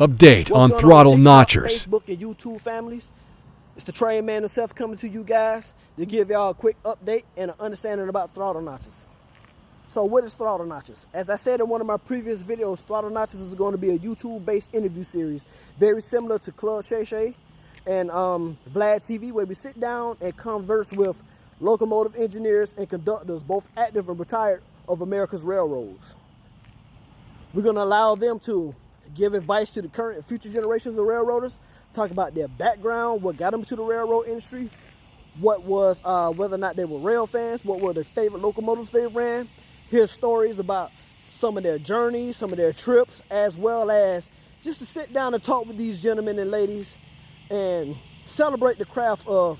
Update on Throttle Notchers. Facebook and YouTube families. It's the train man himself coming to you guys to give y'all a quick update and an understanding about Throttle Notchers. So what is Throttle Notchers? As I said in one of my previous videos, Throttle Notchers is going to be a YouTube-based interview series, very similar to Club Shay Shay and Vlad TV, where we sit down and converse with locomotive engineers and conductors, both active and retired, of America's railroads. We're going to allow them to give advice to the current and future generations of railroaders, talk about their background, what got them to the railroad industry, what was, whether or not they were rail fans, what were their favorite locomotives they ran, hear stories about some of their journeys, some of their trips, as well as just to sit down and talk with these gentlemen and ladies and celebrate the craft of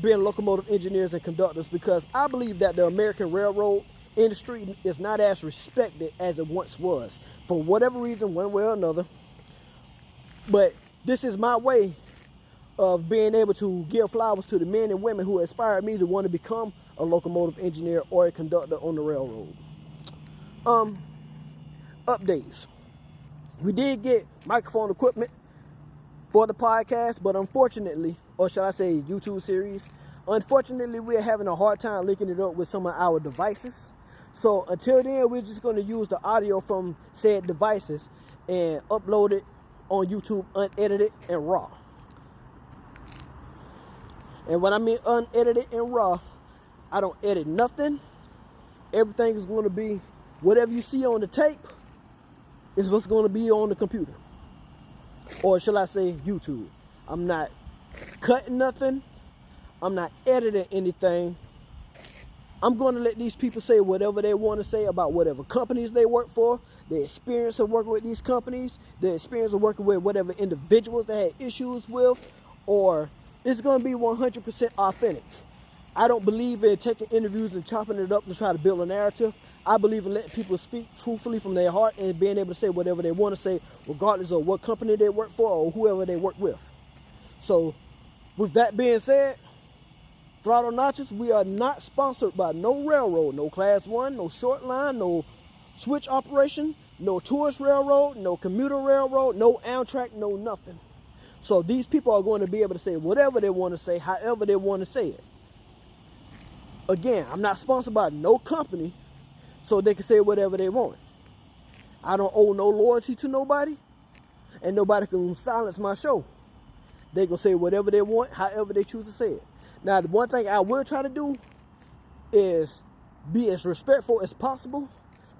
being locomotive engineers and conductors, because I believe that the American railroad industry is not as respected as it once was, for whatever reason, one way or another. But this is my way of being able to give flowers to the men and women who inspired me to want to become a locomotive engineer or a conductor on the railroad. Updates. We did get microphone equipment for the podcast, but unfortunately, or shall I say YouTube series, unfortunately we're having a hard time linking it up with some of our devices. So until then, we're just going to use the audio from said devices and upload it on YouTube unedited and raw. And when I mean unedited and raw, I don't edit nothing. Everything is going to be whatever you see on the tape is what's going to be on the computer. Or shall I say YouTube. I'm not cutting nothing. I'm not editing anything. I'm going to let these people say whatever they want to say about whatever companies they work for, the experience of working with these companies, the experience of working with whatever individuals they had issues with, or it's going to be 100% authentic. I don't believe in taking interviews and chopping it up to try to build a narrative. I believe in letting people speak truthfully from their heart and being able to say whatever they want to say, regardless of what company they work for or whoever they work with. So, with that being said, Throttle Notchers, we are not sponsored by no railroad, no Class 1, no short line, no switch operation, no tourist railroad, no commuter railroad, no Amtrak, no nothing. So these people are going to be able to say whatever they want to say, however they want to say it. Again, I'm not sponsored by no company, so they can say whatever they want. I don't owe no loyalty to nobody, and nobody can silence my show. They can say whatever they want, however they choose to say it. Now, the one thing I will try to do is be as respectful as possible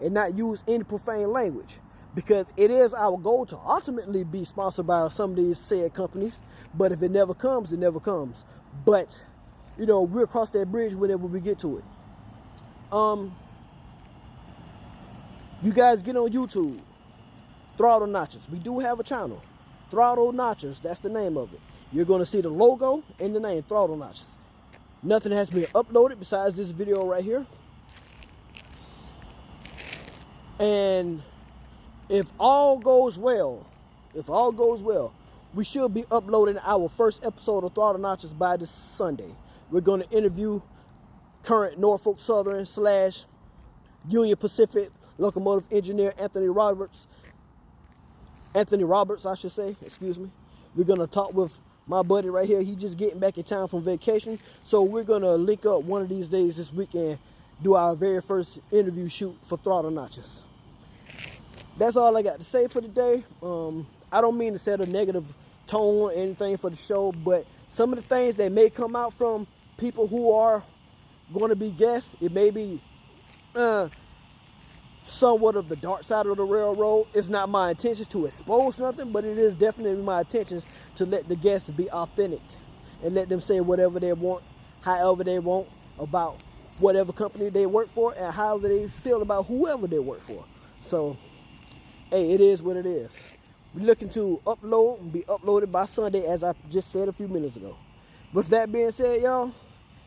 and not use any profane language, because it is our goal to ultimately be sponsored by some of these said companies. But if it never comes, it never comes. But, you know, we'll cross that bridge whenever we get to it. You guys get on YouTube, Throttle Notchers. We do have a channel, Throttle Notchers. That's the name of it. You're going to see the logo and the name, Throttle Notchers. Nothing has been uploaded besides this video right here. And if all goes well, we should be uploading our first episode of Throttle Notchers by this Sunday. We're going to interview current Norfolk Southern / Union Pacific locomotive engineer Anthony Roberts, I should say, excuse me. We're going to talk with my buddy right here. He's just getting back in town from vacation. So we're going to link up one of these days this weekend, do our very first interview shoot for Throttle Notchers. That's all I got to say for today. I don't mean to set a negative tone or anything for the show, but some of the things that may come out from people who are going to be guests, it may be somewhat of the dark side of the railroad. It's not my intention to expose nothing, but it is definitely my intention to let the guests be authentic and let them say whatever they want, however they want, about whatever company they work for and however they feel about whoever they work for. So, hey, it is what it is. We're looking to upload and be uploaded by Sunday, as I just said a few minutes ago. With that being said, y'all,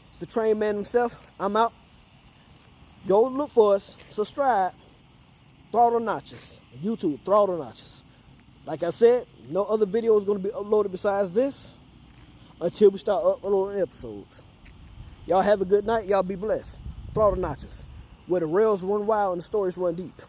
it's the train man himself. I'm out. Go look for us. Subscribe. Throttle Notchers. YouTube, Throttle Notchers. Like I said, no other video is going to be uploaded besides this until we start uploading episodes. Y'all have a good night. Y'all be blessed. Throttle Notchers, where the rails run wild and the stories run deep.